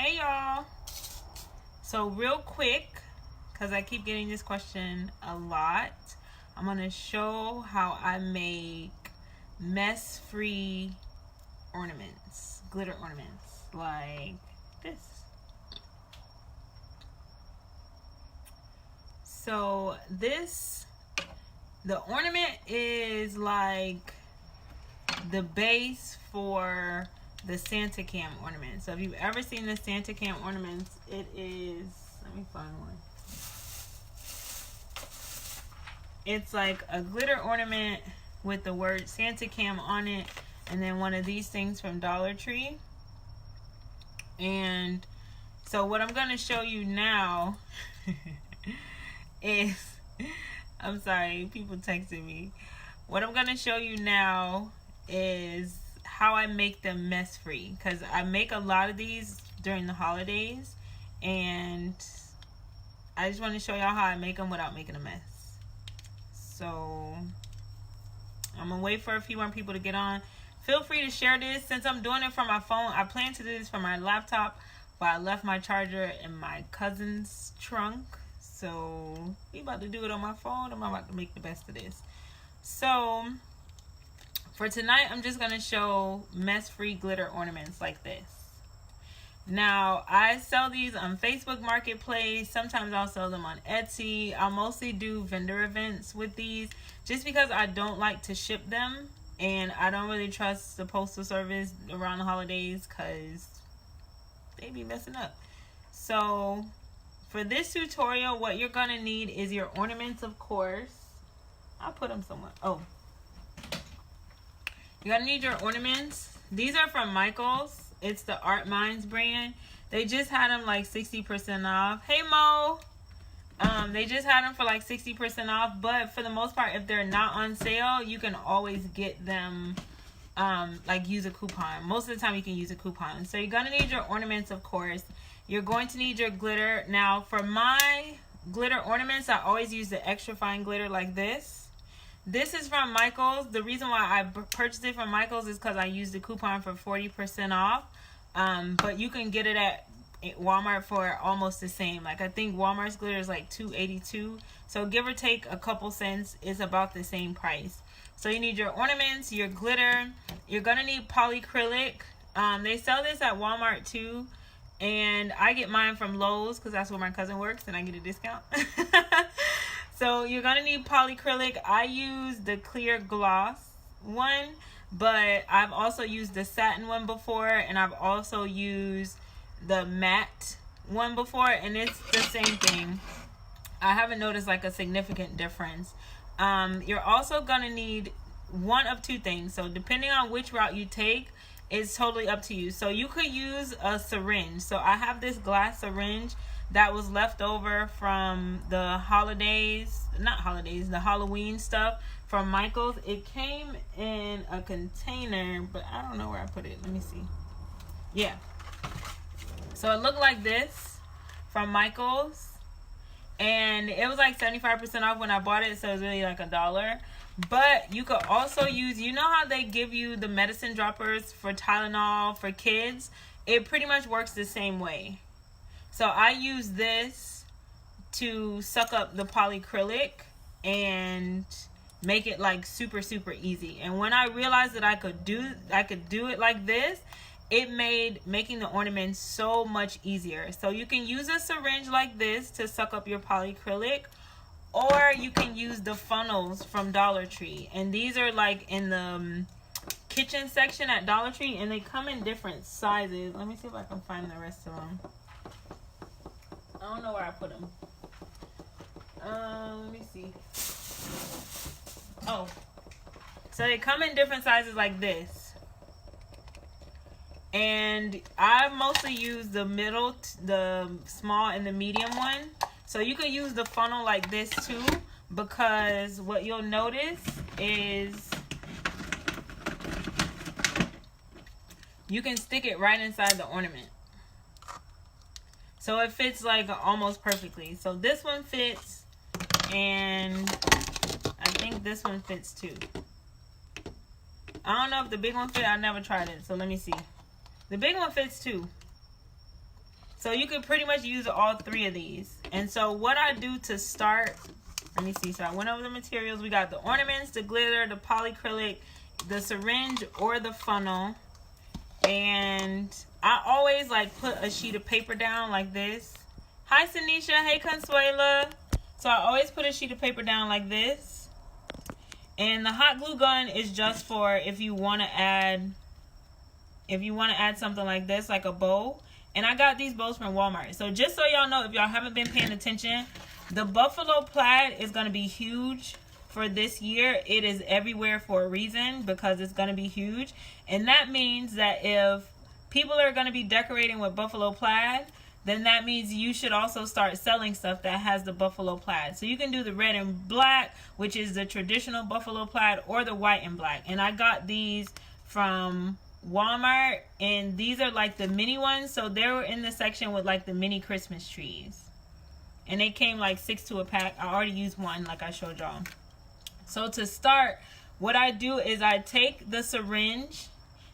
Hey y'all. So real quick, because I keep getting this question a lot, I'm going to show how I make mess-free ornaments, glitter ornaments, like this. So the ornament is like the base for the Santa Cam ornament. So if you've ever seen the Santa Cam ornaments, it is, let me find one. It's like a glitter ornament with the word Santa Cam on it, and then one of these things from Dollar Tree. And so what I'm going to show you now is, I'm sorry, people texting me. What I'm going to show you now is how I make them mess free, because I make a lot of these during the holidays, and I just want to show y'all how I make them without making a mess. So I'm gonna wait for a few more people to get on. Feel free to share this. Since I'm doing it from my phone, I plan to do this from my laptop, but I left my charger in my cousin's trunk, so we about to do it on my phone. I'm about to make the best of this. So for tonight, I'm just going to show mess-free glitter ornaments like this. Now, I sell these on Facebook Marketplace. Sometimes I'll sell them on Etsy. I'll mostly do vendor events with these just because I don't like to ship them. And I don't really trust the postal service around the holidays because they be messing up. So for this tutorial, what you're going to need is your ornaments, of course. I'll put them somewhere. Oh. You're going to need your ornaments. These are from Michael's. It's the Art Minds brand. They just had them like 60% off. Hey, Mo. They just had them for like 60% off. But for the most part, if they're not on sale, you can always get them, like use a coupon. Most of the time, you can use a coupon. So you're going to need your ornaments, of course. You're going to need your glitter. Now, for my glitter ornaments, I always use the extra fine glitter like this. This is from Michael's. The reason why I purchased it from Michael's is because I used the coupon for 40% off. But you can get it at Walmart for almost the same. Like, I think Walmart's glitter is like $2.82. So give or take a couple cents, is about the same price. So you need your ornaments, your glitter. You're going to need polycrylic. They sell this at Walmart too. And I get mine from Lowe's because that's where my cousin works and I get a discount. So you're going to need polycrylic. I use the clear gloss one, but I've also used the satin one before, and I've also used the matte one before, and it's the same thing. I haven't noticed like a significant difference. You're also going to need one of two things. So depending on which route you take, it's totally up to you. So you could use a syringe. So I have this glass syringe that was left over from the the Halloween stuff from Michael's. It came in a container, but I don't know where I put it. Let me see. Yeah. So it looked like this from Michael's. And it was like 75% off when I bought it, so it was really like $1. But you could also use, you know how they give you the medicine droppers for Tylenol for kids? It pretty much works the same way. So I use this to suck up the polycrylic and make it like super easy. And when I realized that I could do it like this, it made making the ornaments so much easier. So you can use a syringe like this to suck up your polycrylic, or you can use the funnels from Dollar Tree. And these are like in the kitchen section at Dollar Tree, and they come in different sizes. Let me see if I can find the rest of them. I don't know where I put them. Let me see. Oh. So they come in different sizes like this. And I mostly use the middle, the small and the medium one. So you can use the funnel like this too, because what you'll notice is you can stick it right inside the ornament. So it fits like almost perfectly. So this one fits, and I think this one fits too. I don't know if the big one fit. I never tried it, so let me see. The big one fits too. So you could pretty much use all 3 of these. And so what I do to start, let me see. So I went over the materials. We got the ornaments, the glitter, the polycrylic, the syringe, or the funnel. And I always like put a sheet of paper down like this. Hi, Sanisha. Hey, Consuela. So I always put a sheet of paper down like this. And the hot glue gun is just for if you want to add something like this, like a bow. And I got these bows from Walmart. So just so y'all know, if y'all haven't been paying attention, the buffalo plaid is going to be huge for this year. It is everywhere for a reason, because it's going to be huge. And that means that if people are going to be decorating with buffalo plaid, then that means you should also start selling stuff that has the buffalo plaid. So you can do the red and black, which is the traditional buffalo plaid, or the white and black. And I got these from Walmart, and these are like the mini ones. So they were in the section with like the mini Christmas trees. And they came like 6 to a pack. I already used one like I showed y'all. So to start, what I do is I take the syringe.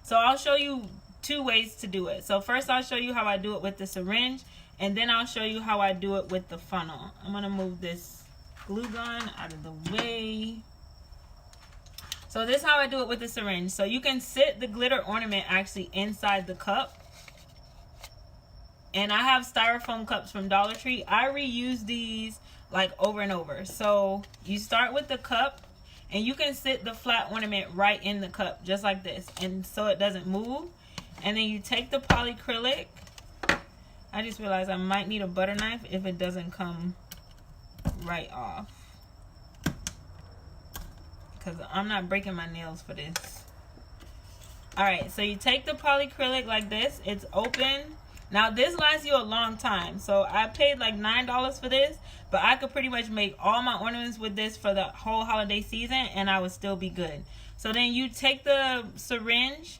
So I'll show you 2 ways to do it. So first I'll show you how I do it with the syringe, and then I'll show you how I do it with the funnel. I'm going to move this glue gun out of the way. So this is how I do it with the syringe. So you can sit the glitter ornament actually inside the cup. And I have styrofoam cups from Dollar Tree. I reuse these like over and over. So you start with the cup, and you can sit the flat ornament right in the cup just like this, and so it doesn't move. And then you take the polycrylic. I just realized I might need a butter knife if it doesn't come right off, because I'm not breaking my nails for this. Alright, so you take the polycrylic like this. It's open. Now this lasts you a long time. So I paid like $9 for this, but I could pretty much make all my ornaments with this for the whole holiday season, and I would still be good. So then you take the syringe.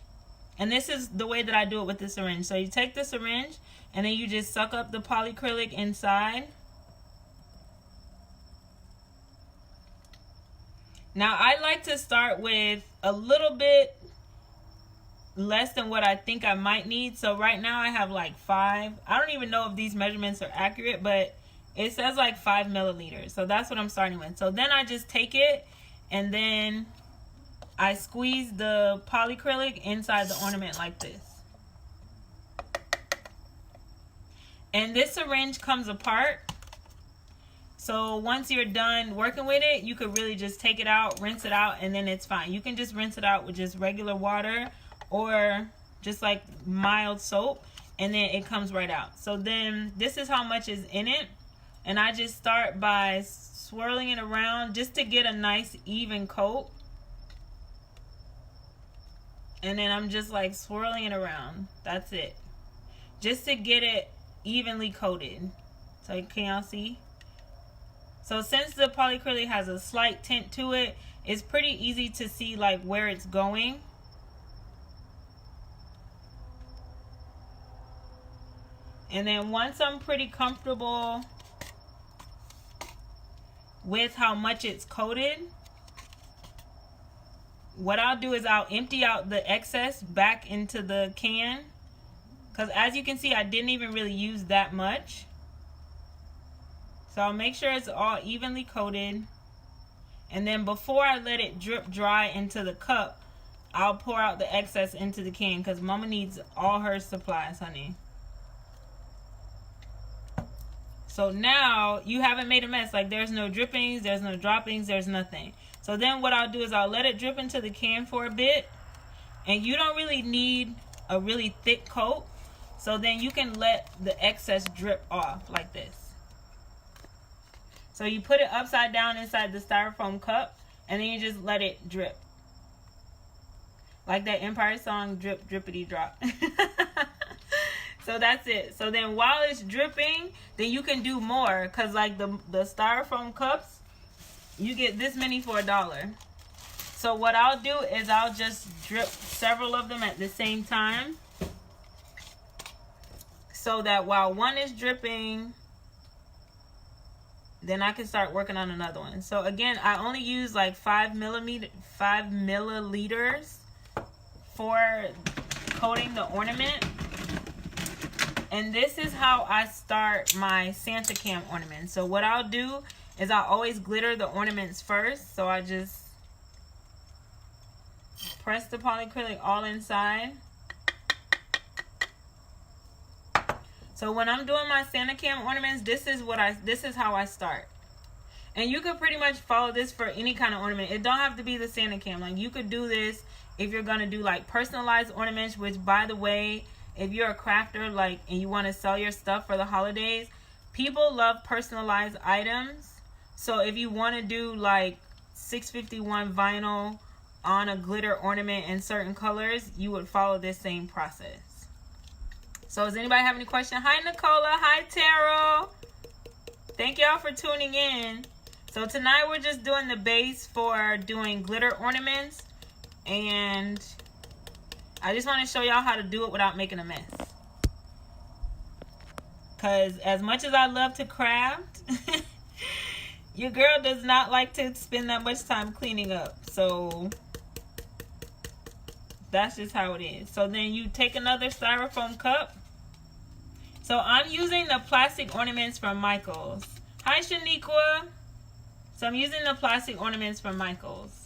And this is the way that I do it with the syringe. So you take the syringe, and then you just suck up the polycrylic inside. Now I like to start with a little bit less than what I think I might need. So right now I have like 5. I don't even know if these measurements are accurate, but it says like 5 milliliters. So that's what I'm starting with. So then I just take it, and then I squeeze the polycrylic inside the ornament like this. And this syringe comes apart. So once you're done working with it, you could really just take it out, rinse it out, and then it's fine. You can just rinse it out with just regular water or just like mild soap, and then it comes right out. So then this is how much is in it. And I just start by swirling it around just to get a nice even coat. And then I'm just like swirling it around. That's it. Just to get it evenly coated. So can y'all see? So since the polycrylic has a slight tint to it, it's pretty easy to see like where it's going. And then once I'm pretty comfortable with how much it's coated, what I'll do is I'll empty out the excess back into the can. Because as you can see, I didn't even really use that much. So I'll make sure it's all evenly coated. And then before I let it drip dry into the cup, I'll pour out the excess into the can, because Mama needs all her supplies, honey. So now you haven't made a mess. Like there's no drippings, there's no droppings, there's nothing. So then what I'll do is I'll let it drip into the can for a bit. And you don't really need a really thick coat. So then you can let the excess drip off like this. So you put it upside down inside the styrofoam cup, and then you just let it drip. Like that Empire song, drip, drippity drop. So that's it. So then while it's dripping, then you can do more. Because like the styrofoam cups, you get this many for $1. So what I'll do is I'll just drip several of them at the same time. So that while one is dripping, then I can start working on another one. So again, I only use like 5 milliliters for coating the ornament. And this is how I start my Santa cam ornaments. So what I'll do is I'll always glitter the ornaments first. So I just press the polycrylic all inside. So when I'm doing my Santa cam ornaments, this is how I start. And you could pretty much follow this for any kind of ornament. It don't have to be the Santa cam. Like, you could do this if you're gonna do like personalized ornaments, which, by the way, if you're a crafter, like, and you want to sell your stuff for the holidays, people love personalized items. So if you want to do like 651 vinyl on a glitter ornament in certain colors, you would follow this same process. So does anybody have any questions? Hi, Nicola. Hi, Taro. Thank y'all for tuning in. So tonight we're just doing the base for doing glitter ornaments. And I just want to show y'all how to do it without making a mess. Because as much as I love to craft, your girl does not like to spend that much time cleaning up. So that's just how it is. So then you take another styrofoam cup. So I'm using the plastic ornaments from Michaels. Hi, Shaniqua. So I'm using the plastic ornaments from Michaels.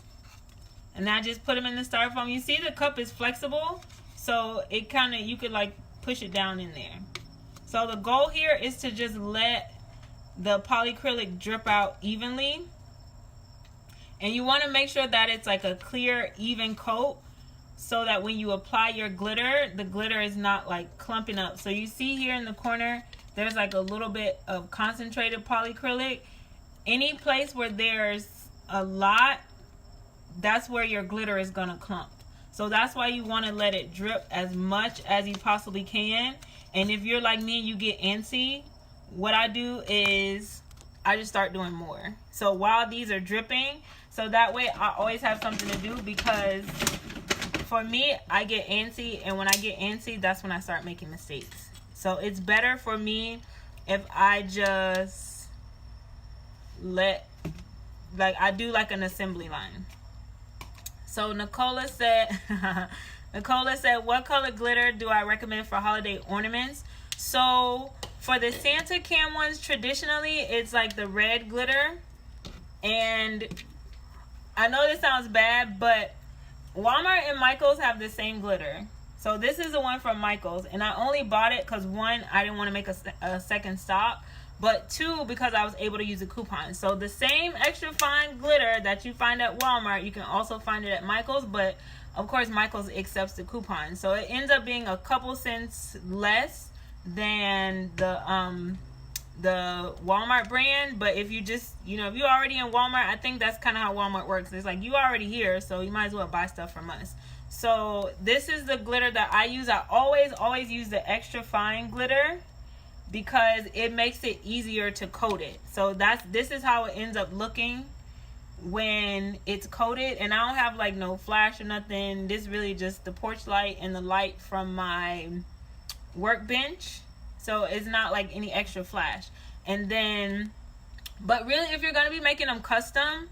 And I just put them in the styrofoam. You see the cup is flexible. So it kind of, you could like push it down in there. So the goal here is to just let the polycrylic drip out evenly. And you want to make sure that it's like a clear, even coat, so that when you apply your glitter, the glitter is not like clumping up. So you see here in the corner, there's like a little bit of concentrated polycrylic. Any place where there's a lot, that's where your glitter is gonna clump. So that's why you want to let it drip as much as you possibly can. And if you're like me and you get antsy, what I do is I just start doing more. So while these are dripping, so that way I always have something to do, because for me, I get antsy, and when I get antsy, that's when I start making mistakes. So it's better for me if I just let, like, I do like an assembly line. So Nicola said, what color glitter do I recommend for holiday ornaments? So for the Santa cam ones, traditionally, it's like the red glitter. And I know this sounds bad, but Walmart and Michaels have the same glitter. So this is the one from Michaels. And I only bought it because, one, I didn't want to make a second stop. But two, because I was able to use a coupon. So the same extra fine glitter that you find at Walmart, you can also find it at Michaels. But of course, Michaels accepts the coupon. So it ends up being a couple cents less than the Walmart brand. But if you just, you know, if you're already in Walmart, I think that's kind of how Walmart works. It's like, you already here, so you might as well buy stuff from us. So this is the glitter that I use. I always use the extra fine glitter, because it makes it easier to coat it. So this is how it ends up looking when it's coated. And I don't have like no flash or nothing. This really just the porch light and the light from my workbench. So it's not like any extra flash. And then, but really, if you're gonna be making them custom,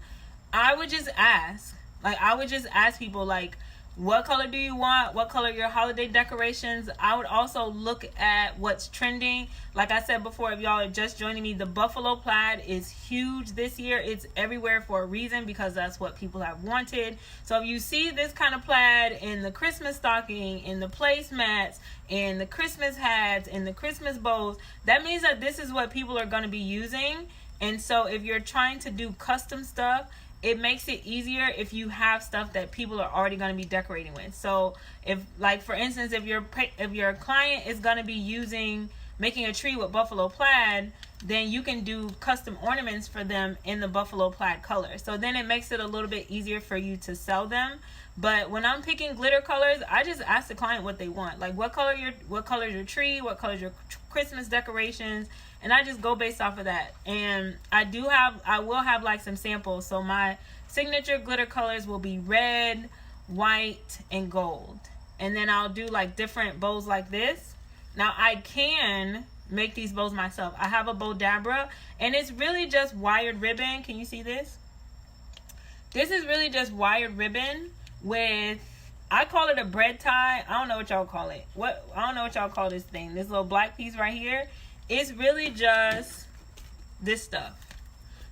I would just ask. Like, I would just ask people, like, what color do you want? What color are your holiday decorations? I would also look at what's trending. Like I said before, if y'all are just joining me, the buffalo plaid is huge this year. It's everywhere for a reason, because that's what people have wanted. So if you see this kind of plaid in the Christmas stocking, in the placemats, in the Christmas hats, in the Christmas bows, that means that this is what people are going to be using. And so if you're trying to do custom stuff, it makes it easier if you have stuff that people are already going to be decorating with. So if, like, for instance, if your client is going to be making a tree with buffalo plaid, then you can do custom ornaments for them in the buffalo plaid color. So then it makes it a little bit easier for you to sell them. But when I'm picking glitter colors, I just ask the client what they want. Like, what color is your tree? What color is your Christmas decorations? And I just go based off of that. And I will have like some samples. So my signature glitter colors will be red, white, and gold. And then I'll do like different bows like this. Now I can make these bows myself. I have a Bodabra, and it's really just wired ribbon. Can you see this? This is really just wired ribbon with I call it a bread tie. I don't know what y'all call it. I don't know what y'all call this thing. This little black piece right here. It's really just this stuff.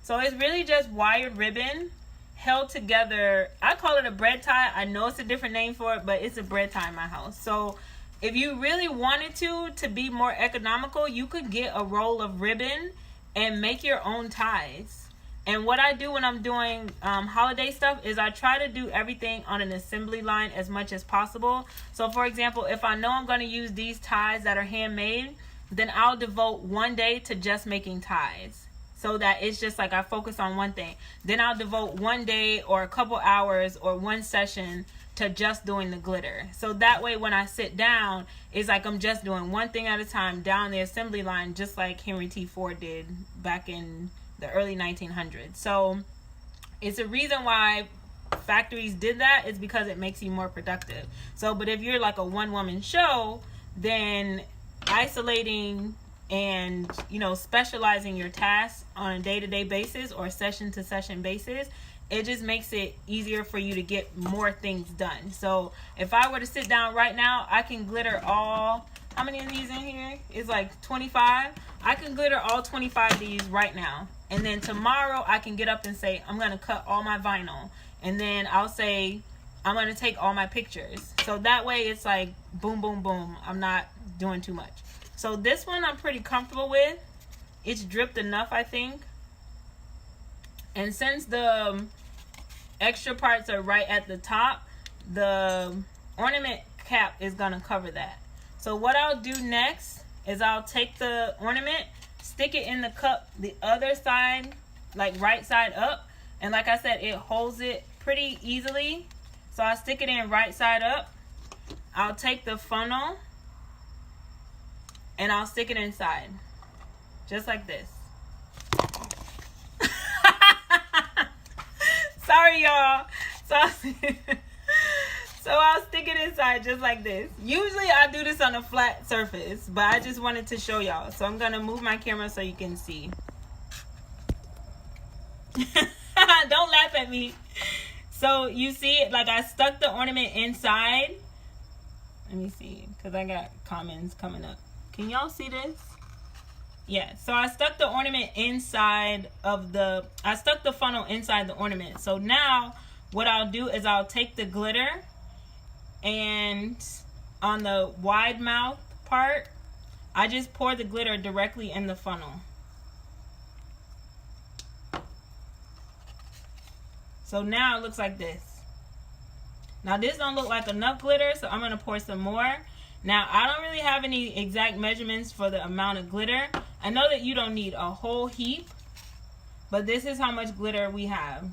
So it's really just wired ribbon held together. I call it a bread tie. I know it's a different name for it, but it's a bread tie in my house. So if you really wanted to be more economical, you could get a roll of ribbon and make your own ties. And what I do when I'm doing holiday stuff is I try to do everything on an assembly line as much as possible. So for example, if I know I'm going to use these ties that are handmade, then I'll devote one day to just making ties. So that it's just like I focus on one thing. Then I'll devote one day or a couple hours or one session to just doing the glitter. So that way when I sit down, it's like I'm just doing one thing at a time down the assembly line, just like Henry T. Ford did back in the early 1900s. So it's a reason why factories did that, is because it makes you more productive. So but if you're like a one-woman show, then isolating and specializing your tasks on a day-to-day basis or session-to-session basis, it just makes it easier for you to get more things done. So if I were to sit down right now, I can glitter all, how many of these in here? It's like 25. I can glitter all 25 of these right now. And then tomorrow I can get up and say, I'm going to cut all my vinyl. And then I'll say, I'm going to take all my pictures. So that way it's like boom, boom, boom. I'm not doing too much. So this one I'm pretty comfortable with. It's dripped enough, I think. And since the extra parts are right at the top, the ornament cap is going to cover that. So what I'll do next is I'll take the ornament, stick it in the cup the other side, like right side up. And like I said, it holds it pretty easily. So I'll stick it in right side up. I'll take the funnel and I'll stick it inside. Just like this. Sorry, y'all. So I'll stick it inside just like this. Usually I do this on a flat surface, but I just wanted to show y'all. So I'm going to move my camera so you can see. Don't laugh at me. So you see it, like I stuck the ornament inside. Let me see, because I got comments coming up. Can y'all see this? Yeah, so I stuck the ornament inside of I stuck the funnel inside the ornament. So now what I'll do is I'll take the glitter and on the wide mouth part, I just pour the glitter directly in the funnel. So now it looks like this. Now this don't look like enough glitter, so I'm gonna pour some more. Now I don't really have any exact measurements for the amount of glitter. I know that you don't need a whole heap, but this is how much glitter we have.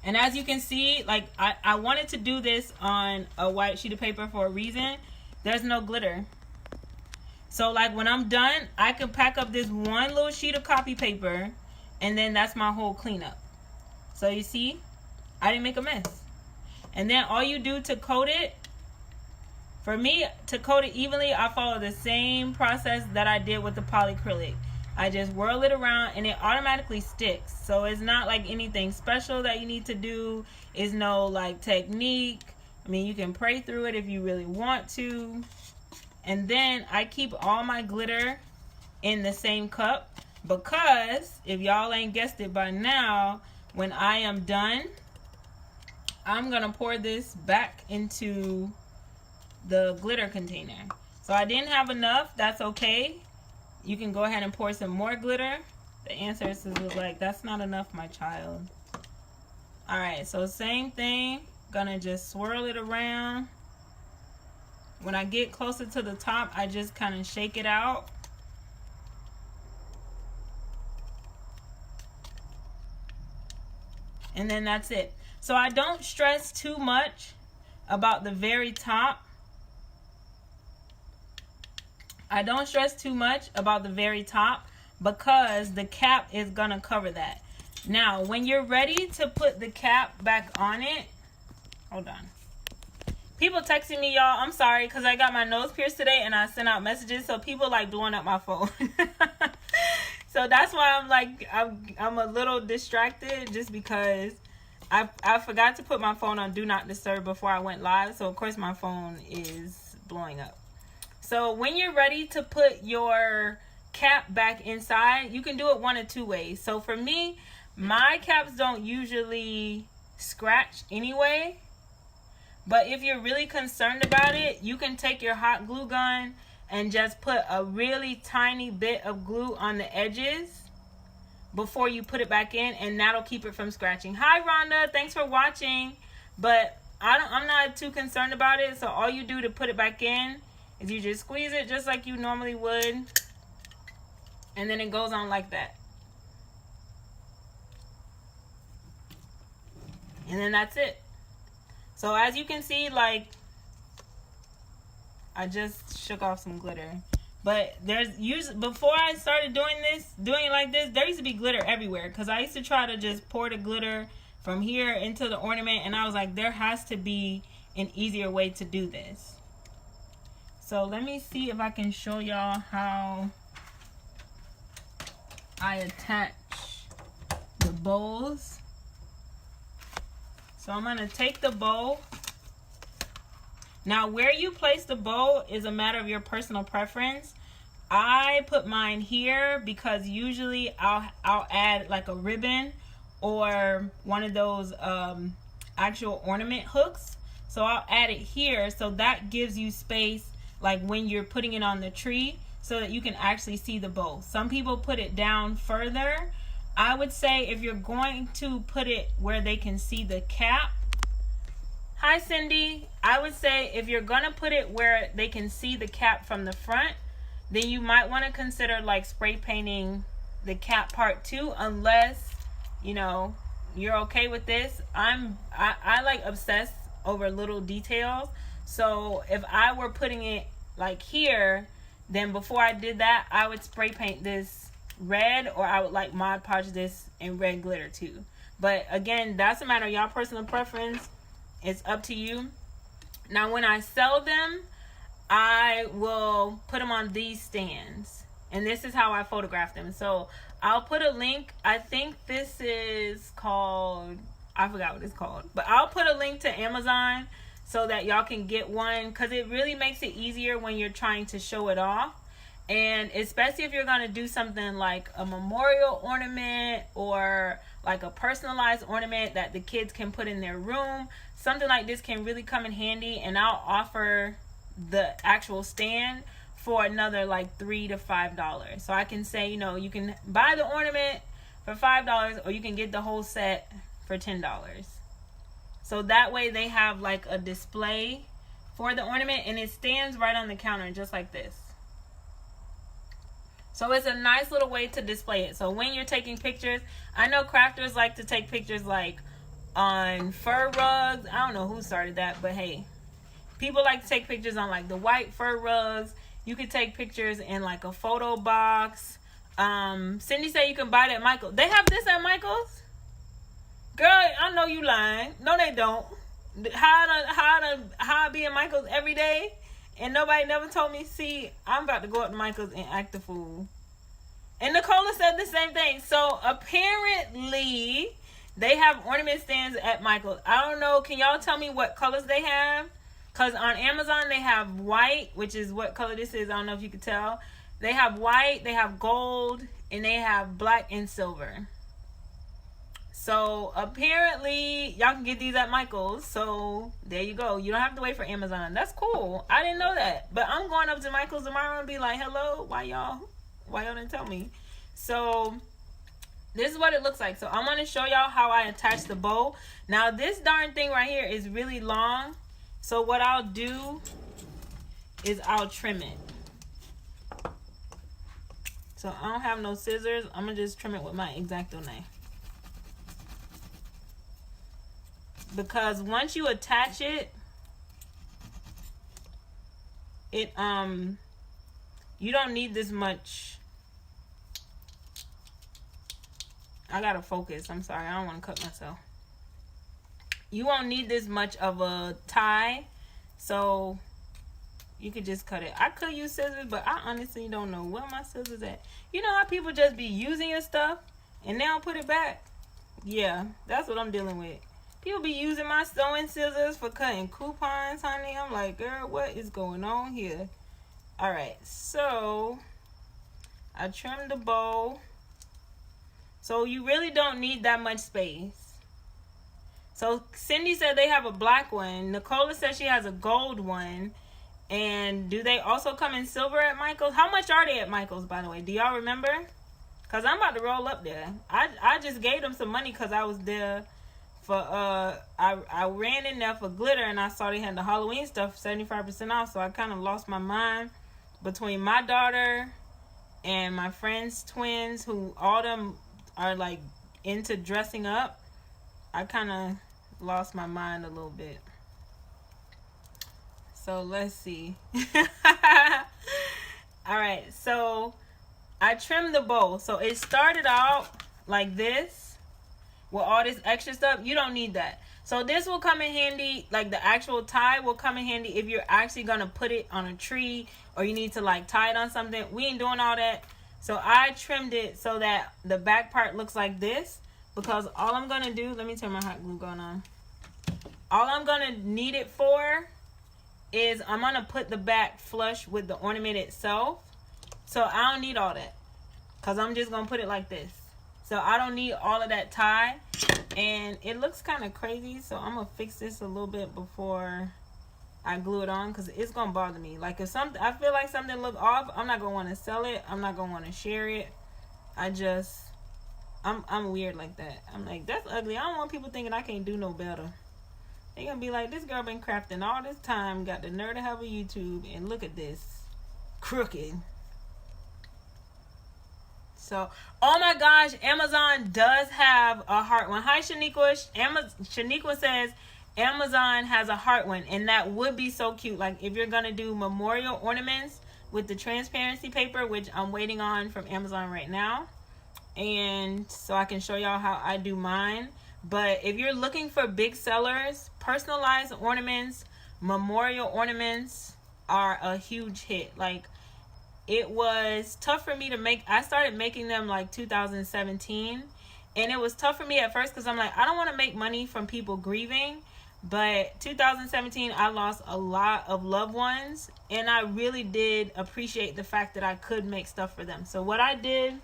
And as you can see, like I wanted to do this on a white sheet of paper for a reason. There's no glitter. So like when I'm done, I can pack up this one little sheet of copy paper and then that's my whole cleanup. So you see, I didn't make a mess. And then all you do to coat it, for me, to coat it evenly, I follow the same process that I did with the polycrylic. I just whirl it around and it automatically sticks. So it's not like anything special that you need to do. It's no like technique. I mean, you can pray through it if you really want to. And then I keep all my glitter in the same cup because if y'all ain't guessed it by now, when I am done, I'm gonna pour this back into the glitter container. So I didn't have enough, that's okay. You can go ahead and pour some more glitter. The ancestors was like, that's not enough, my child. All right, so same thing. Gonna just swirl it around. When I get closer to the top, I just kind of shake it out. And then that's it. So I don't stress too much about the very top. I don't stress too much about the very top because the cap is gonna cover that. Now, when you're ready to put the cap back on it, hold on. People texting me, y'all. I'm sorry because I got my nose pierced today and I sent out messages, so people like blowing up my phone. So that's why I'm like, I'm a little distracted just because I forgot to put my phone on do not disturb before I went live, so of course my phone is blowing up. So when you're ready to put your cap back inside, you can do it one of two ways. So for me, my caps don't usually scratch anyway, but if you're really concerned about it, you can take your hot glue gun and just put a really tiny bit of glue on the edges before you put it back in, and that'll keep it from scratching. Hi Rhonda, thanks for watching. But I'm not too concerned about it. So all you do to put it back in is you just squeeze it just like you normally would, and then it goes on like that. And then that's it. So as you can see, like, I just shook off some glitter. But there's usually, before I started doing it like this, there used to be glitter everywhere. Because I used to try to just pour the glitter from here into the ornament. And I was like, there has to be an easier way to do this. So let me see if I can show y'all how I attach the bows. So I'm going to take the bow. Now, where you place the bow is a matter of your personal preference. I put mine here because usually I'll add like a ribbon or one of those actual ornament hooks. So I'll add it here, so that gives you space like when you're putting it on the tree so that you can actually see the bow. Some people put it down further. I would say if you're going to put it where they can see the cap. Hi Cindy, I would say if you're gonna put it where they can see the cap from the front, then you might want to consider like spray painting the cap part too, unless you know you're okay with this. I like obsess over little details. So if I were putting it like here, then before I did that, I would spray paint this red, or I would like Mod Podge this in red glitter too. But again, that's a matter of y'all personal preference. It's up to you. Now when I sell them, I will put them on these stands, and this is how I photograph them. So I'll put a link. I think this is called, I forgot what it's called, but I'll put a link to Amazon so that y'all can get one, because it really makes it easier when you're trying to show it off. And especially if you're going to do something like a memorial ornament or like a personalized ornament that the kids can put in their room, something like this can really come in handy. And I'll offer the actual stand for another like $3 to $5. So I can say, you know, you can buy the ornament for $5, or you can get the whole set for $10. So that way they have like a display for the ornament, and it stands right on the counter just like this. So it's a nice little way to display it. So when you're taking pictures, I know crafters like to take pictures like on fur rugs. I don't know who started that, but hey, people like to take pictures on like the white fur rugs. You could take pictures in like a photo box. Cindy said you can buy it at Michael's. They have this at Michael's? Girl, I know you lying. No, they don't. How I be in Michael's every day? And nobody never told me. See, I'm about to go up to Michael's and act the fool. And Nicola said the same thing. So apparently they have ornament stands at Michael's. I don't know. Can y'all tell me what colors they have? Because on Amazon they have white, which is what color this is. I don't know if you can tell. They have white, they have gold, and they have black and silver. So apparently y'all can get these at Michael's. So there you go. You don't have to wait for Amazon. That's cool. I didn't know that. But I'm going up to Michael's tomorrow and be like, hello, why y'all didn't tell me? So this is what it looks like. So I'm going to show y'all how I attach the bow. Now this darn thing right here is really long. So what I'll do is I'll trim it. So I don't have no scissors. I'm going to just trim it with my X-Acto knife. Because once you attach it, you don't need this much. I gotta focus. I'm sorry. I don't want to cut myself. You won't need this much of a tie, so you could just cut it. I could use scissors, but I honestly don't know where my scissors at. You know how people just be using your stuff and they don't put it back? Yeah, that's what I'm dealing with. People be using my sewing scissors for cutting coupons, honey. I'm like, girl, what is going on here? All right, so I trimmed the bow. So you really don't need that much space. So Cindy said they have a black one. Nicola says she has a gold one. And do they also come in silver at Michael's? How much are they at Michael's, by the way? Do y'all remember? Because I'm about to roll up there. I just gave them some money because I was there for, I ran in there for glitter and I saw they had the Halloween stuff 75% off. So I kind of lost my mind between my daughter and my friend's twins, who all them are like into dressing up. I kind of lost my mind a little bit. So let's see. All right, so I trimmed the bow. So it started out like this with all this extra stuff. You don't need that. So this will come in handy, like the actual tie will come in handy if you're actually going to put it on a tree or you need to like tie it on something. We ain't doing all that. So I trimmed it so that the back part looks like this, because all I'm going to do, let me turn my hot glue gun on. All I'm going to need it for is I'm going to put the back flush with the ornament itself. So I don't need all that because I'm just going to put it like this. So I don't need all of that tie. And it looks kind of crazy. So I'm going to fix this a little bit before I glue it on, because it's going to bother me. Like if something, I feel like something look off, I'm not going to want to sell it. I'm not going to want to share it. I'm weird like that. I'm like, that's ugly. I don't want people thinking I can't do no better. They're going to be like, this girl been crafting all this time, got the nerve to have a YouTube, and look at this. Crooked. So, oh my gosh, Amazon does have a heart one. Hi, Shaniqua. Shaniqua says Amazon has a heart one, and that would be so cute. Like, if you're going to do memorial ornaments with the transparency paper, which I'm waiting on from Amazon right now. And so I can show y'all how I do mine. But if you're looking for big sellers, personalized ornaments, memorial ornaments are a huge hit. Like, it was tough for me to make. I started making them like 2017. And it was tough for me at first because I'm like, I don't want to make money from people grieving. But 2017, I lost a lot of loved ones. And I really did appreciate the fact that I could make stuff for them. So what I did,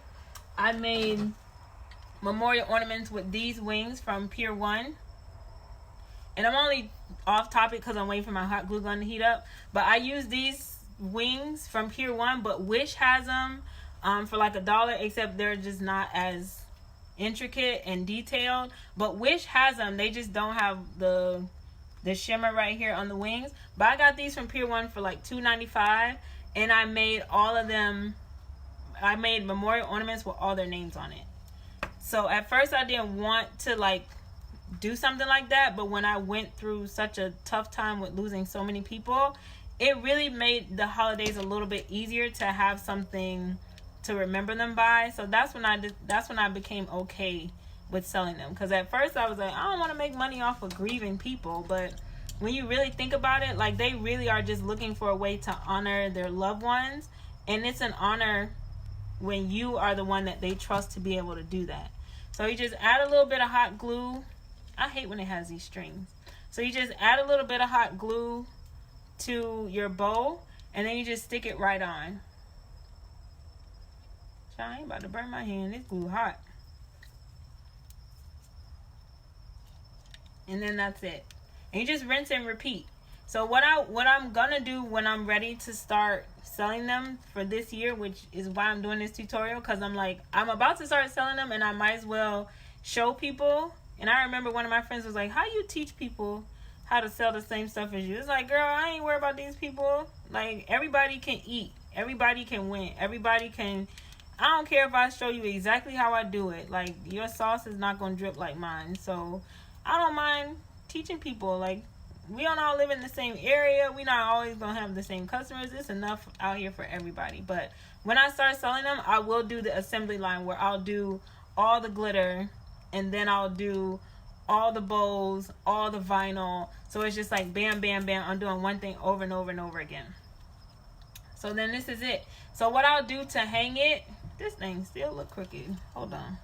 I made memorial ornaments with these wings from Pier 1. And I'm only off topic because I'm waiting for my hot glue gun to heat up. But I use these wings from Pier 1, but Wish has them for like $1, except they're just not as intricate and detailed. But Wish has them. They just don't have the shimmer right here on the wings. But I got these from Pier 1 for like $2.95. And I made all of them. I made memorial ornaments with all their names on it. So at first I didn't want to like do something like that, but when I went through such a tough time with losing so many people, it really made the holidays a little bit easier to have something to remember them by. So that's when I became okay with selling them, because at first I was like, I don't want to make money off of grieving people. But when you really think about it, like, they really are just looking for a way to honor their loved ones, and it's an honor when you are the one that they trust to be able to do that. So you just add a little bit of hot glue. I hate when it has these strings. So you just add a little bit of hot glue to your bow, and then you just stick it right on. I ain't about to burn my hand. This glue hot. And then that's it. And you just rinse and repeat. So what I'm gonna do when I'm ready to start selling them for this year, which is why I'm doing this tutorial, because I'm like, I'm about to start selling them and I might as well show people. And I remember one of my friends was like, how you teach people how to sell the same stuff as you? It's like, girl, I ain't worried about these people. Like, everybody can eat. Everybody can win. Everybody can. I don't care if I show you exactly how I do it. Like, your sauce is not going to drip like mine. So I don't mind teaching people. Like, we don't all live in the same area. We not always going to have the same customers. It's enough out here for everybody. But when I start selling them, I will do the assembly line where I'll do all the glitter, and then I'll do all the bows, all the vinyl. So it's just like bam, bam, bam. I'm doing one thing over and over and over again. So then this is it. So what I'll do to hang it, this thing still look crooked. Hold on.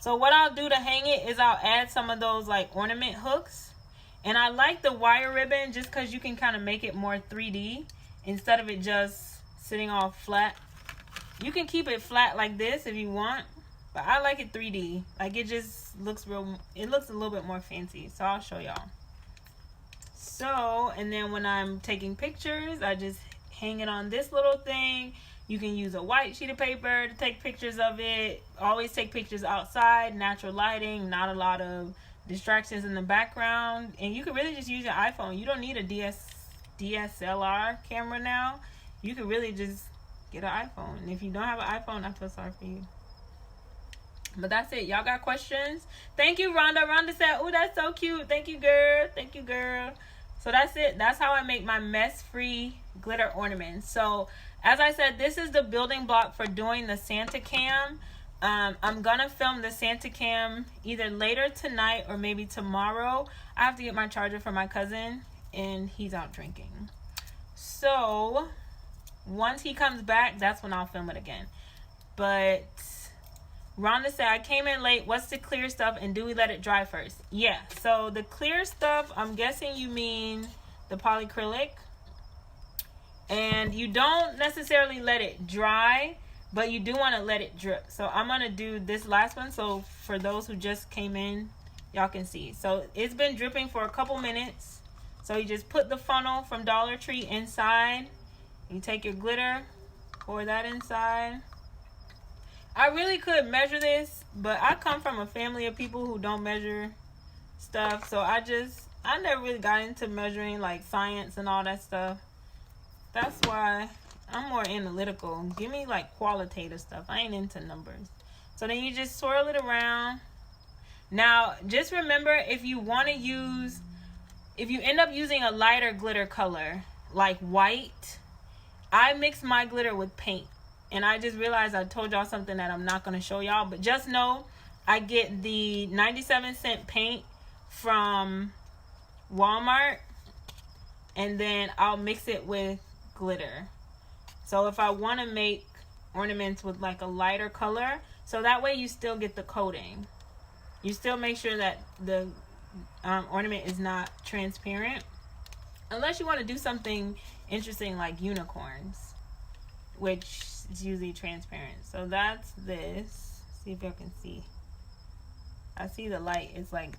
So what I'll do to hang it is I'll add some of those like ornament hooks. And I like the wire ribbon just because you can kind of make it more 3D instead of it just sitting all flat. You can keep it flat like this if you want, but I like it 3D. Like it just looks real, it looks a little bit more fancy. So I'll show y'all. So, and then when I'm taking pictures, I just hang it on this little thing. You can use a white sheet of paper to take pictures of it. Always take pictures outside, natural lighting, not a lot of distractions in the background. And you can really just use your iPhone. You don't need a DSLR camera now. You can really just get an iPhone. And if you don't have an iPhone, I feel sorry for you. But that's it. Y'all got questions? Thank you, Rhonda. Rhonda said, oh, that's so cute. Thank you, girl. Thank you, girl. So that's it. That's how I make my mess-free glitter ornaments. So as I said, this is the building block for doing the Santa cam. I'm gonna film the Santa cam either later tonight or maybe tomorrow. I have to get my charger for my cousin and he's out drinking. So once he comes back, that's when I'll film it again. But Rhonda said, I came in late. What's the clear stuff and do we let it dry first? Yeah, so the clear stuff, I'm guessing you mean the polycrylic. And you don't necessarily let it dry, but you do want to let it drip. So I'm going to do this last one. So for those who just came in, y'all can see. So it's been dripping for a couple minutes. So you just put the funnel from Dollar Tree inside. You take your glitter, pour that inside. I really could measure this, but I come from a family of people who don't measure stuff. So I never really got into measuring like science and all that stuff. That's why I'm more analytical. Give me like qualitative stuff. I ain't into numbers. So then you just swirl it around. Now, just remember, if you end up using a lighter glitter color, like white, I mix my glitter with paint. And I just realized I told y'all something that I'm not going to show y'all. But just know, I get the 97-cent paint from Walmart. And then I'll mix it with glitter. So if I want to make ornaments with like a lighter color, so that way you still get the coating. You still make sure that the ornament is not transparent. Unless you want to do something interesting like unicorns, which is usually transparent. So that's this. See if y'all can see. I see the light. It's like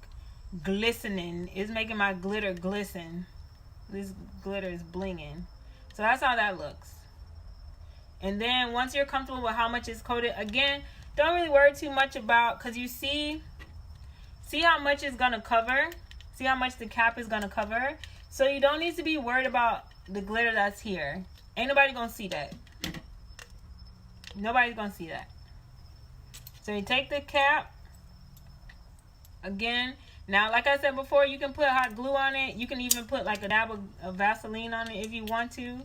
glistening. It's making my glitter glisten. This glitter is blinging. So that's how that looks. And then once you're comfortable with how much is coated, again, don't really worry too much about, because you see how much it's going to cover. See how much the cap is going to cover. So you don't need to be worried about the glitter that's here. Ain't nobody going to see that. Nobody's going to see that. So you take the cap. Again, now like I said before, you can put hot glue on it. You can even put like a dab of Vaseline on it if you want to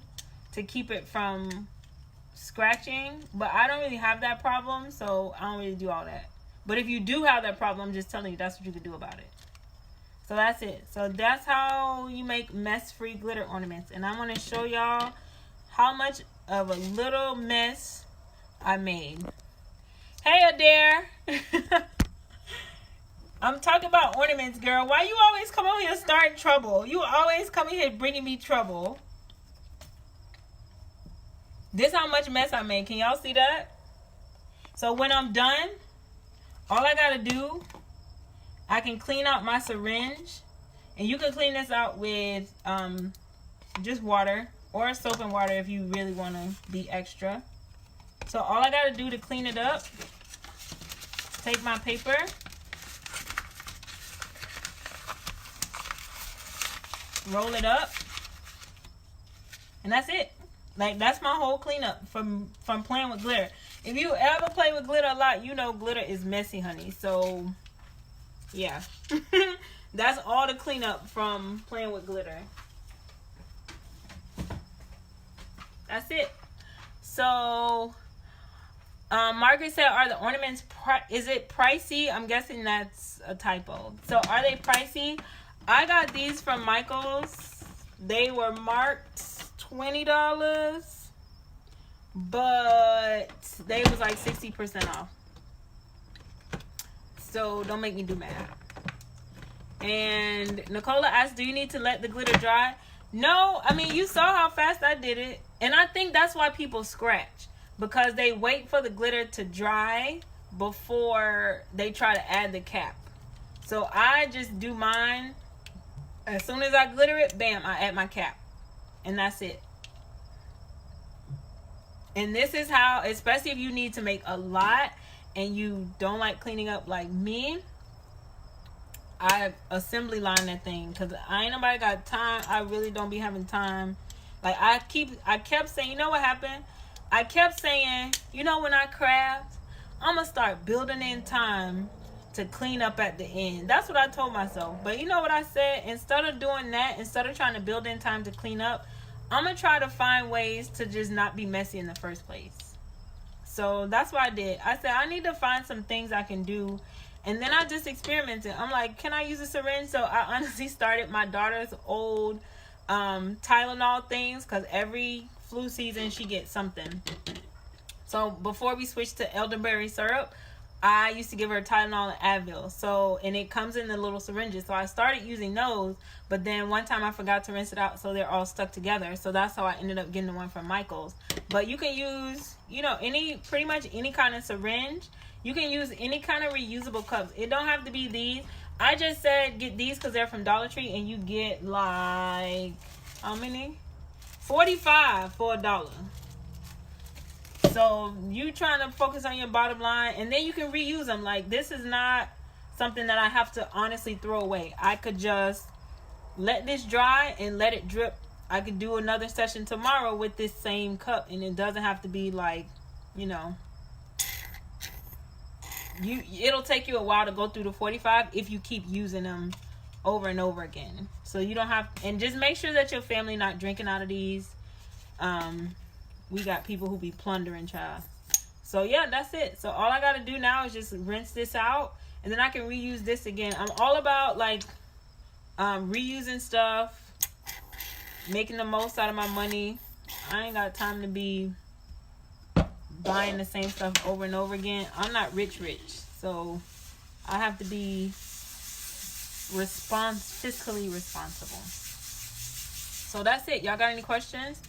keep it from scratching. But I don't really have that problem, so I don't really do all that. But if you do have that problem, I'm just telling you that's what you can do about it. So that's it. So that's how you make mess-free glitter ornaments. And I'm going to show y'all how much of a little mess I made. Hey, Adair. I'm talking about ornaments, girl. Why you always come over here starting trouble? You always come in here bringing me trouble. This how much mess I made. Can y'all see that? So when I'm done, all I gotta do, I can clean out my syringe. And you can clean this out with just water or soap and water if you really want to be extra. So all I gotta do to clean it up, take my paper, roll it up, and that's it. Like, that's my whole cleanup from playing with glitter. If you ever play with glitter a lot, you know glitter is messy, honey. So yeah. That's all the cleanup from playing with glitter. That's it. So Margaret said, are the ornaments is it pricey? I'm guessing that's a typo. So are they pricey? I got these from Michael's. They were marked $20, but they was like 60% off. So don't make me do math. And Nicola asked, do you need to let the glitter dry? No, I mean, you saw how fast I did it. And I think that's why people scratch. Because they wait for the glitter to dry before they try to add the cap. So I just do mine. As soon as I glitter it, bam, I add my cap. And that's it. And this is how, especially if you need to make a lot and you don't like cleaning up like me, I assembly line that thing, because I ain't nobody got time. I really don't be having time. Like I kept saying, you know what happened? I kept saying, you know, when I craft, I'm gonna start building in time to clean up at the end. That's what I told myself. But you know what I said? Instead of doing that, instead of trying to build in time to clean up, I'm gonna try to find ways to just not be messy in the first place. So that's what I did. I said I need to find some things I can do. And then I just experimented. I'm like, can I use a syringe? So I honestly started my daughter's old Tylenol things, because every flu season she gets something. So before we switched to elderberry syrup, I used to give her Tylenol and Advil. So, and it comes in the little syringes. So I started using those, but then one time I forgot to rinse it out, so they're all stuck together. So that's how I ended up getting the one from Michael's. But you can use, you know, pretty much any kind of syringe. You can use any kind of reusable cups. It don't have to be these. I just said get these because they're from Dollar Tree, and you get like, how many? 45 for $1. So you trying to focus on your bottom line, and then you can reuse them. Like, this is not something that I have to honestly throw away. I could just let this dry and let it drip. I could do another session tomorrow with this same cup, and it doesn't have to be like, you know, it'll take you a while to go through the 45 if you keep using them over and over again. So you don't have, and just make sure that your family not drinking out of these. We got people who be plundering, child. So yeah, that's it. So all I got to do now is just rinse this out, and then I can reuse this again. I'm all about like reusing stuff, making the most out of my money. I ain't got time to be buying the same stuff over and over again. I'm not rich, so I have to be fiscally responsible. So that's it. Y'all got any questions?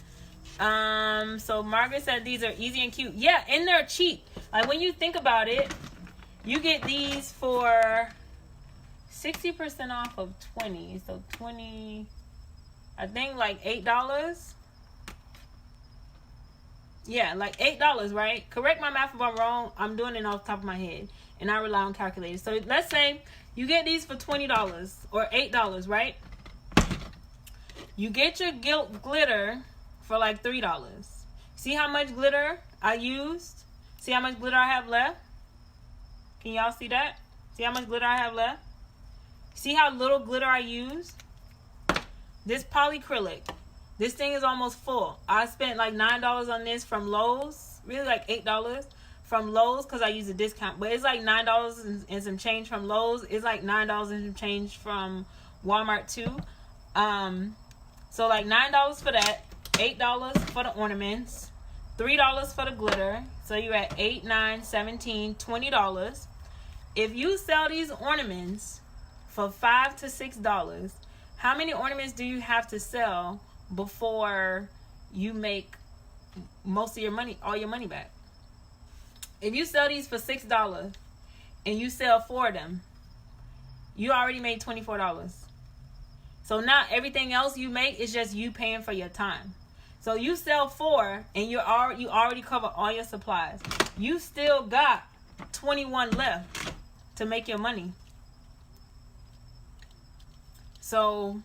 So Margaret said these are easy and cute. Yeah, and they're cheap. Like, when you think about it, you get these for 60% off of 20. So 20, I think like $8. Yeah, like $8, right? Correct my math if I'm wrong. I'm doing it off the top of my head, and I rely on calculators. So let's say you get these for $20 or $8, right? You get your glitter for like $3. See how much glitter I used? See how much glitter I have left? Can y'all see that? See how much glitter I have left? See how little glitter I used? This polycrylic. This thing is almost full. I spent like $9 on this from Lowe's. Really like $8 from Lowe's because I used a discount. But it's like $9 and some change from Lowe's. It's like $9 and some change from Walmart too. So like $9 for that. $8 for the ornaments. $3 for the glitter. So you're at $8, $9, $17, $20. If you sell these ornaments for $5 to $6, how many ornaments do you have to sell before you make most of your money, all your money back? If you sell these for $6 and you sell 4 of them, you already made $24. So now everything else you make is just you paying for your time. So you sell 4 and you already cover all your supplies. You still got 21 left to make your money. So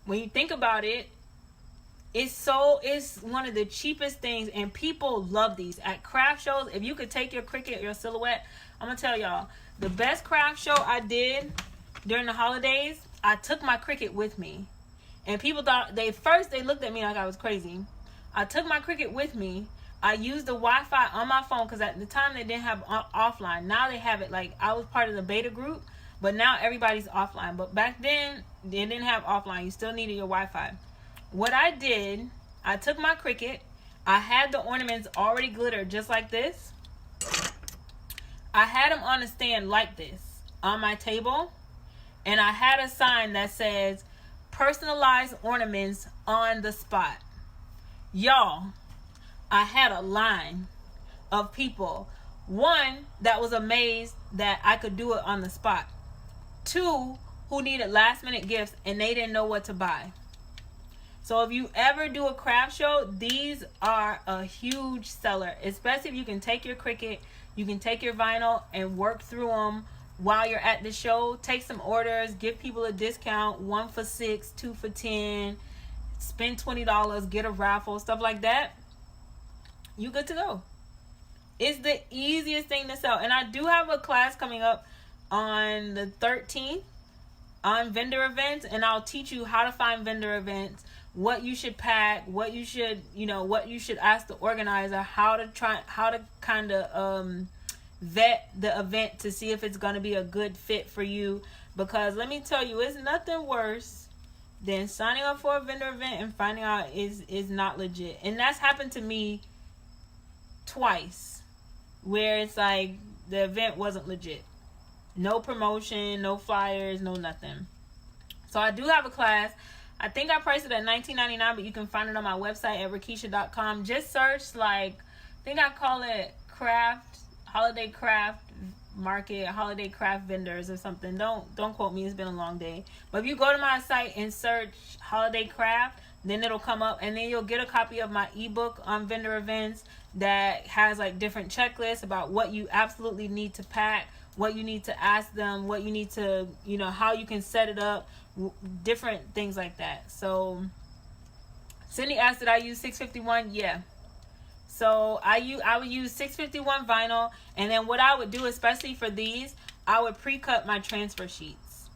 when you think about it, it's one of the cheapest things, and people love these at craft shows. If you could take your Cricut, your silhouette, I'm gonna tell y'all, the best craft show I did during the holidays, I took my Cricut with me, and people thought they looked at me like I was crazy. I took my Cricut with me. I used the Wi-Fi on my phone because at the time they didn't have offline. Now they have it. Like, I was part of the beta group, but now everybody's offline. But back then they didn't have offline. You still needed your Wi-Fi. What I did, I took my Cricut. I had the ornaments already glittered just like this. I had them on a stand like this on my table, and I had a sign that says personalized ornaments on the spot. Y'all, I had a line of people. One, that was amazed that I could do it on the spot. Two, who needed last minute gifts and they didn't know what to buy. So if you ever do a craft show, these are a huge seller, especially if you can take your Cricut, you can take your vinyl and work through them while you're at the show. Take some orders, give people a discount, 1 for $6, 2 for $10, spend $20, get a raffle, stuff like that. You good to go. It's the easiest thing to sell. And I do have a class coming up on the 13th on vendor events, and I'll teach you how to find vendor events, what you should pack, what you should, what you should ask the organizer, how to kind of vet the event to see if it's going to be a good fit for you. Because let me tell you, it's nothing worse than signing up for a vendor event and finding out is not legit. And that's happened to me twice, where it's like the event wasn't legit. No promotion, no flyers, no nothing. So I do have a class. I think I priced it at $19.99, but you can find it on my website at Rakisha.com. Just search, I think I call it holiday craft market, holiday craft vendors or something. Don't quote me, it's been a long day. But if you go to my site and search holiday craft, then it'll come up, and then you'll get a copy of my ebook on vendor events that has different checklists about what you absolutely need to pack, what you need to ask them, what you need to, how you can set it up, different things like that. So Cindy asked, did I use 651? Yeah. So I would use 651 vinyl, and then what I would do, especially for these, I would pre-cut my transfer sheets.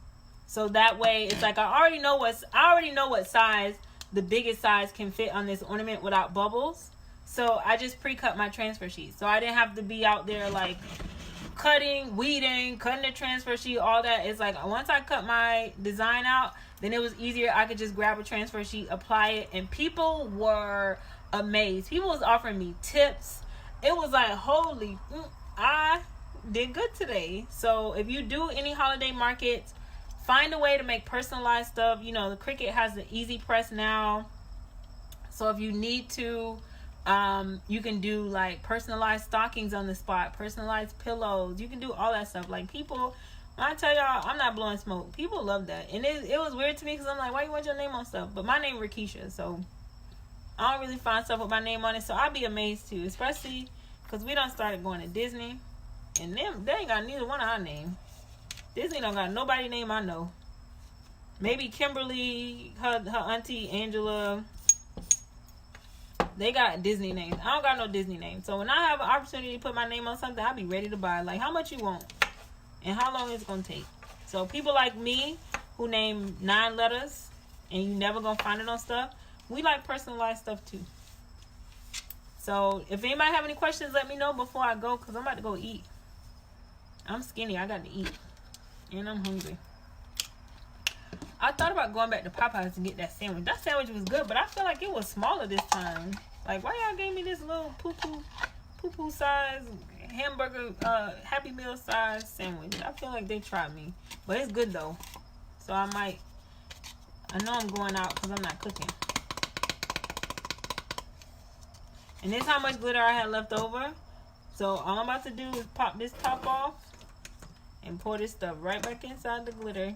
So that way it's I already know what size the biggest size can fit on this ornament without bubbles. So I just pre-cut my transfer sheets. So I didn't have to be out there cutting, weeding, cutting the transfer sheet, all that. It's once I cut my design out, then it was easier. I could just grab a transfer sheet, apply it, and people were amazed. People was offering me tips. It was holy, I did good today. So if you do any holiday markets, find a way to make personalized stuff. The Cricut has the easy press now. So if you need to, you can do personalized stockings on the spot, personalized pillows. You can do all that stuff. People, when I tell y'all, I'm not blowing smoke. People love that. And it was weird to me because I'm why you want your name on stuff? But my name is Rakisha, so I don't really find stuff with my name on it. So I'd be amazed too, especially because we done started going to Disney, and they ain't got neither one of our name. Disney don't got nobody name I know. Maybe Kimberly, her auntie Angela. They got Disney names. I don't got no Disney name. So when I have an opportunity to put my name on something, I'll be ready to buy. How much you want? And how long it's going to take? So people like me who name 9 letters and you never going to find it on stuff, we like personalized stuff too. So if anybody have any questions, let me know before I go, because I'm about to go eat. I'm skinny. I got to eat. And I'm hungry. I thought about going back to Popeyes and get that sandwich. That sandwich was good, but I feel like it was smaller this time. Why y'all gave me this little poo-poo size hamburger, Happy Meal size sandwich? I feel like they tried me. But it's good though. So I know I'm going out because I'm not cooking. And this is how much glitter I had left over. So all I'm about to do is pop this top off and pour this stuff right back inside the glitter.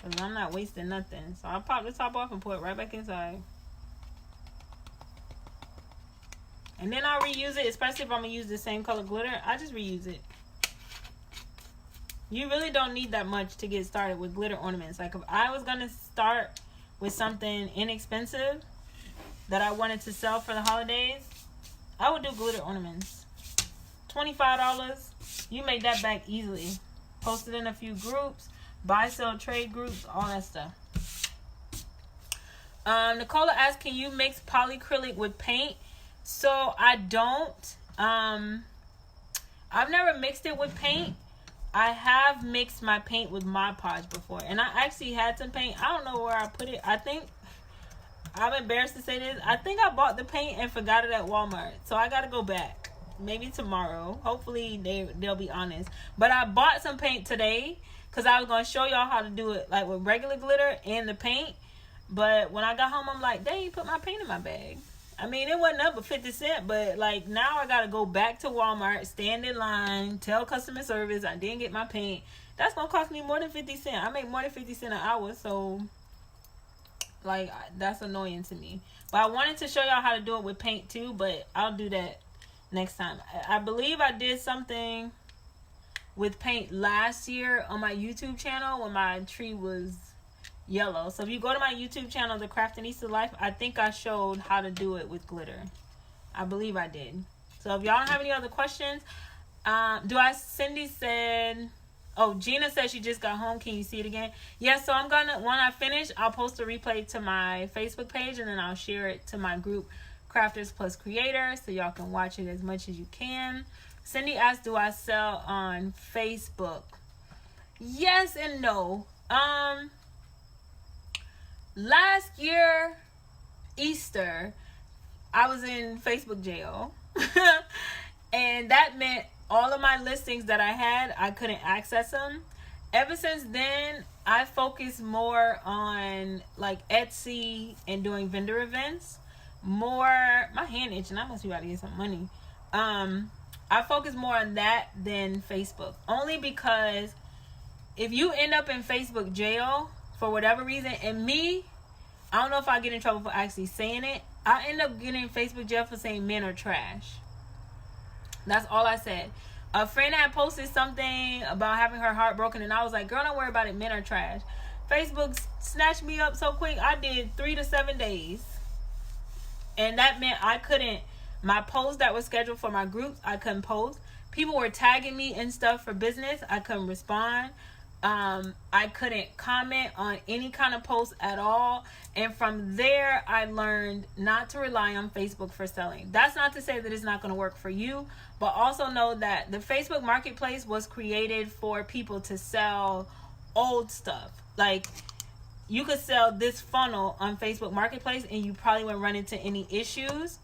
Because I'm not wasting nothing. So I'll pop the top off and pour it right back inside. And then I'll reuse it, especially if I'm going to use the same color glitter. I just reuse it. You really don't need that much to get started with glitter ornaments. If I was going to start with something inexpensive that I wanted to sell for the holidays, I would do glitter ornaments. $25. You make that back easily. Post it in a few groups. Buy, sell, trade groups, all that stuff. Nicola asked, can you mix polycrylic with paint? So I don't. I've never mixed it with paint. I have mixed my paint with Mod Podge before. And I actually had some paint. I don't know where I put it. I think, I'm embarrassed to say this, I think I bought the paint and forgot it at Walmart. So I got to go back. maybe tomorrow. Hopefully they'll be honest. But I bought some paint today because I was going to show y'all how to do it like with regular glitter and the paint. But when I got home, I'm like, dang, put my paint in my bag. I mean, it wasn't up but 50 cents, but like now I got to go back to Walmart, stand in line, tell customer service I didn't get my paint. That's going to cost me more than 50 cents. I make more than 50 cents an hour, so like that's annoying to me. But I wanted to show y'all how to do it with paint too, but I'll do that next time. I believe I did something with paint last year on my YouTube channel when my tree was yellow. So if you go to my YouTube channel, The Craftinista Life, I think I showed how to do it with glitter. I believe I did. So if y'all don't have any other questions, Cindy said, oh, Gina said she just got home. Can you see it again? Yes, so I'm gonna, when I finish, I'll post a replay to my Facebook page and then I'll share it to my group, Crafters Plus Creators, so y'all can watch it as much as you can. Cindy asked, do I sell on Facebook? Yes and no. Last year, Easter, I was in Facebook jail. And that meant all of my listings that I had, I couldn't access them. Ever since then, I focus more on like Etsy and doing vendor events. My hand itching, I must be about to get some money. I focus more on that than Facebook. Only because if you end up in Facebook jail for whatever reason, and me, I don't know if I get in trouble for actually saying it, I end up getting in Facebook jail for saying men are trash. That's all I said. A friend had posted something about having her heart broken, and I was like, girl, don't worry about it, men are trash. Facebook snatched me up so quick, I did 3 to 7 days. And that meant I couldn't, my posts that were scheduled for my groups, I couldn't post. People were tagging me and stuff for business, I couldn't respond. I couldn't comment on any kind of post at all. And from there, I learned not to rely on Facebook for selling. That's not to say that it's not going to work for you, but also know that the Facebook marketplace was created for people to sell old stuff. Like, you could sell this funnel on Facebook marketplace and you probably wouldn't run into any issues.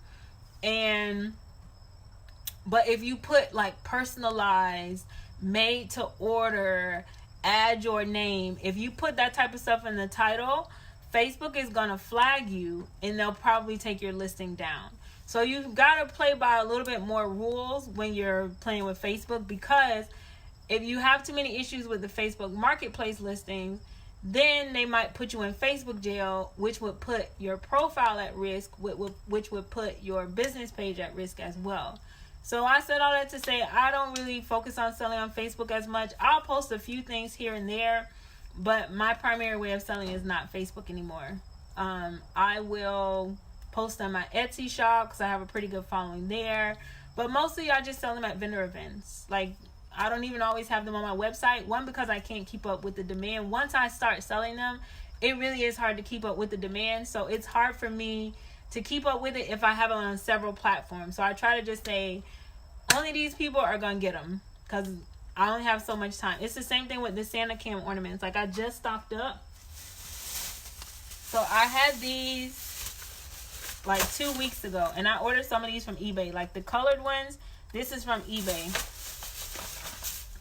But if you put like personalized, made to order, add your name, if you put that type of stuff in the title, Facebook is gonna flag you and they'll probably take your listing down. So you've got to play by a little bit more rules when you're playing with Facebook, because if you have too many issues with the Facebook marketplace listings, then they might put you in Facebook jail, which would put your profile at risk, which would put your business page at risk as well. So I said all that to say I don't really focus on selling on Facebook as much. I'll post a few things here and there, but my primary way of selling is not Facebook anymore. I will post on my Etsy shop because I have a pretty good following there. But mostly I just sell them at vendor events. Like, I don't even always have them on my website. One, because I can't keep up with the demand. Once I start selling them, it really is hard to keep up with the demand. So it's hard for me to keep up with it if I have it on several platforms. So I try to just say, only these people are going to get them, because I only have so much time. It's the same thing with the Santa Cam ornaments. Like, I just stocked up. So I had these like 2 weeks ago, and I ordered some of these from eBay. Like the colored ones, this is from eBay.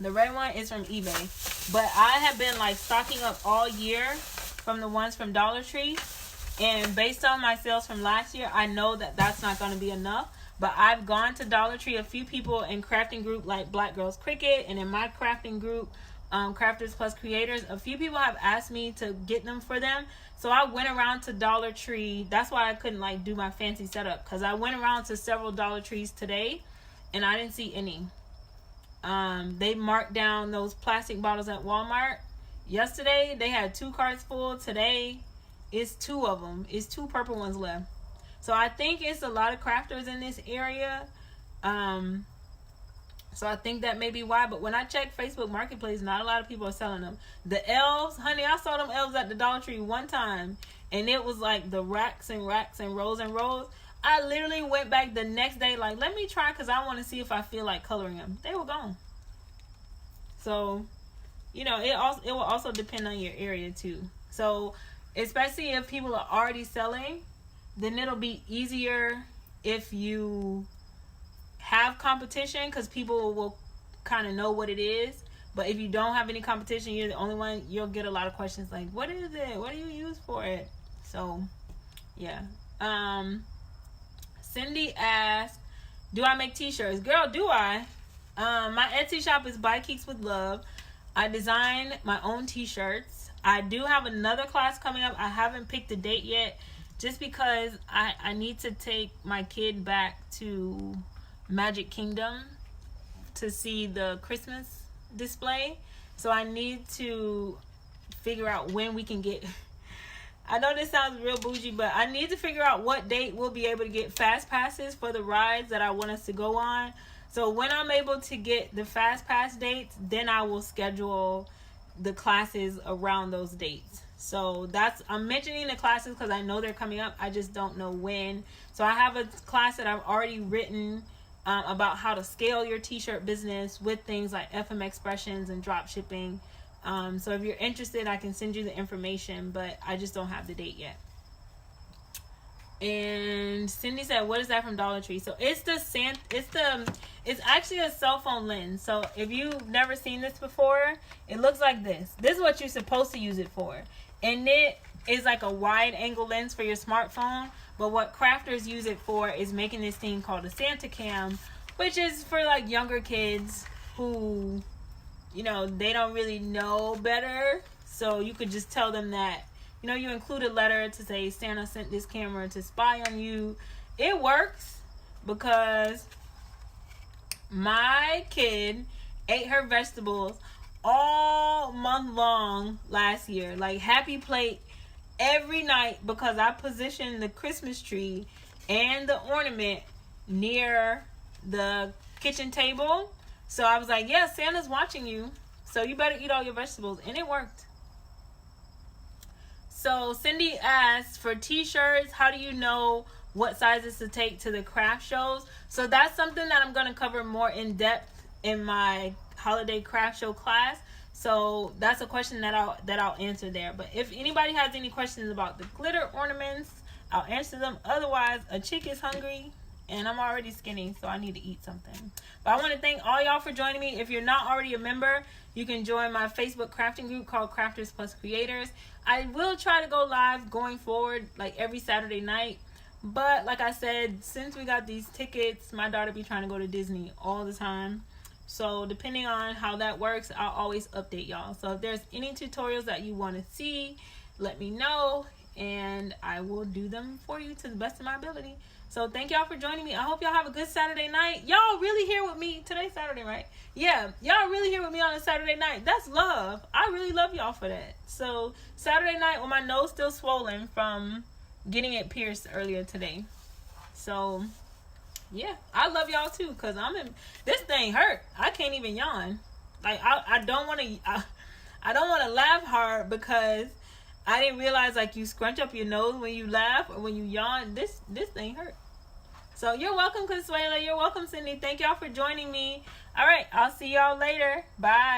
The red one is from eBay. But I have been like stocking up all year from the ones from Dollar Tree. And based on my sales from last year, I know that that's not going to be enough. But I've gone to Dollar Tree. A few people in crafting group like Black Girls Cricket, and in my crafting group, Crafters Plus Creators, a few people have asked me to get them for them. So I went around to Dollar Tree. That's why I couldn't like do my fancy setup, because I went around to several Dollar Trees today and I didn't see any. They marked down those plastic bottles at Walmart. Yesterday they had 2 carts full. Today it's 2 of them. It's 2 purple ones left. So I think it's a lot of crafters in this area. So I think that may be why. But when I checked Facebook Marketplace, not a lot of people are selling them. The elves, honey, I saw them elves at the Dollar Tree one time, and it was like the racks and racks and rows and rows. I literally went back the next day like, let me try, because I want to see if I feel like coloring them. They were gone. So, you know, it will also depend on your area too. So especially if people are already selling, then it'll be easier if you have competition, because people will kind of know what it is. But if you don't have any competition, you're the only one, you'll get a lot of questions like, what is it? What do you use for it? So, yeah. Cindy asked, do I make t-shirts? Girl, do I? My Etsy shop is By Keeks with Love. I design my own t-shirts. I do have another class coming up. I haven't picked a date yet, just because I need to take my kid back to Magic Kingdom to see the Christmas display. So I need to figure out when we can get, I know this sounds real bougie, but I need to figure out what date we'll be able to get fast passes for the rides that I want us to go on. So when I'm able to get the fast pass dates, then I will schedule the classes around those dates. So that's, I'm mentioning the classes because I know they're coming up. I just don't know when. So I have a class that I've already written about how to scale your t-shirt business with things like FM expressions and drop shipping. So if you're interested, I can send you the information, but I just don't have the date yet. And Cindy said, what is that from Dollar Tree? So it's it's actually a cell phone lens. So if you've never seen this before, it looks like this. This is what you're supposed to use it for. And it is like a wide angle lens for your smartphone. But what crafters use it for is making this thing called a Santa Cam, which is for like younger kids who, you know, they don't really know better. So you could just tell them that, you know, you include a letter to say Santa sent this camera to spy on you. It works because my kid ate her vegetables all month long last year. Like happy plate every night because I positioned the Christmas tree and the ornament near the kitchen table. So I was like, yeah, Santa's watching you, so you better eat all your vegetables. And it worked. So Cindy asked, for t-shirts, how do you know what sizes to take to the craft shows? So that's something that I'm going to cover more in depth in my holiday craft show class. So that's a question that I'll answer there. But if anybody has any questions about the glitter ornaments, I'll answer them. Otherwise, a chick is hungry and I'm already skinny, so I need to eat something. But I want to thank all y'all for joining me. If you're not already a member, you can join my Facebook crafting group called Crafters Plus Creators. I will try to go live going forward, like every Saturday night. But like I said, since we got these tickets, my daughter be trying to go to Disney all the time. So depending on how that works, I'll always update y'all. So if there's any tutorials that you want to see, let me know and I will do them for you to the best of my ability. So thank y'all for joining me. I hope y'all have a good Saturday night. Y'all really here with me. Today's Saturday, right? Yeah, y'all really here with me on a Saturday night. That's love. I really love y'all for that. So Saturday night when my nose still swollen from getting it pierced earlier today. So yeah, I love y'all too, because this thing hurt. I can't even yawn. Like I don't want to laugh hard because I didn't realize like you scrunch up your nose when you laugh or when you yawn. This thing hurt. So you're welcome, Consuela. You're welcome, Cindy. Thank y'all for joining me. All right, I'll see y'all later. Bye.